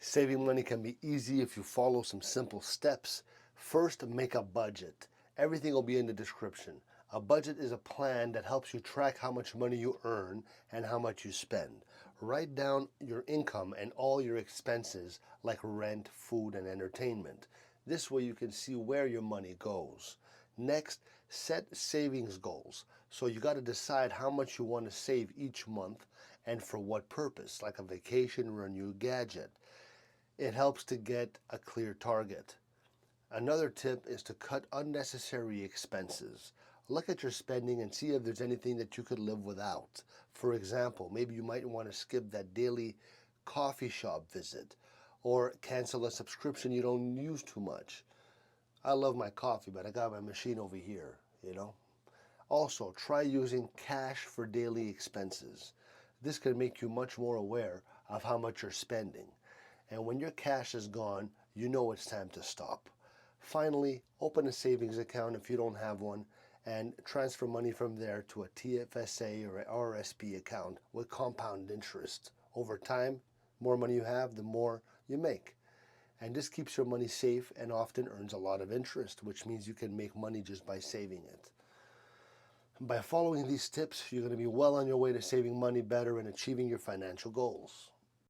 Saving money can be easy if you follow some simple steps. First, make a budget. Everything will be in the description. A budget is a plan that helps you track how much money you earn and how much you spend. Write down your income and all your expenses like rent, food, and entertainment. This way you can see where your money goes. Next, set savings goals. So you got to decide how much you want to save each month and for what purpose, like a vacation or a new gadget. It helps to get a clear target. Another tip is to cut unnecessary expenses. Look at your spending and see if there's anything that you could live without. For example, maybe you might want to skip that daily coffee shop visit or cancel a subscription you don't use too much. I love my coffee, but I got my machine over here. Also, try using cash for daily expenses. This can make you much more aware of how much you're spending. And when your cash is gone, you know it's time to stop. Finally, open a savings account if you don't have one and transfer money from there to a TFSA or a RSP account with compound interest. Over time, more money you have, the more you make. And this keeps your money safe and often earns a lot of interest, which means you can make money just by saving it. By following these tips, you're going to be well on your way to saving money better and achieving your financial goals.